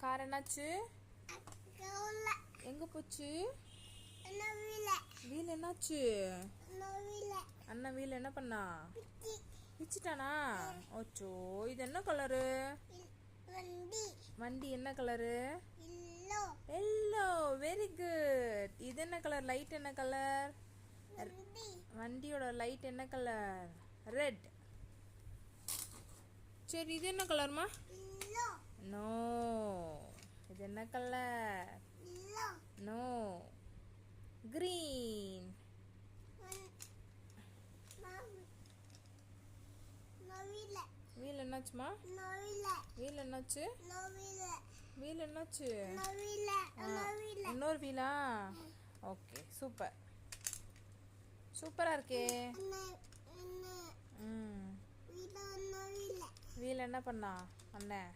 Car என்னாச்சு? எங்க போச்சு? வீல் என்னாச்சு? அண்ணன் வீல் என்ன பண்ணா? பிச்சிட்டானா? ஓச்சோ, இது என்ன கலரு? வண்டி என்ன கலரு? எல்லோ. Very good. இது என்ன கலர்? லைட் என்ன கலர்? வண்டியோட லைட் என்ன கலர்? ரெட். சரி, இது என்ன கலர்மா? நோ. இது என்ன கலர்? நோ. கிரீன். வீல் என்னாச்சுமா? வீல் என்னாச்சு? வீல் என்னாச்சு? இன்னொரு வீலா? Okay, super. சூப்பரா இருக்கே. வீல் என்ன பண்ணா அண்ணன்?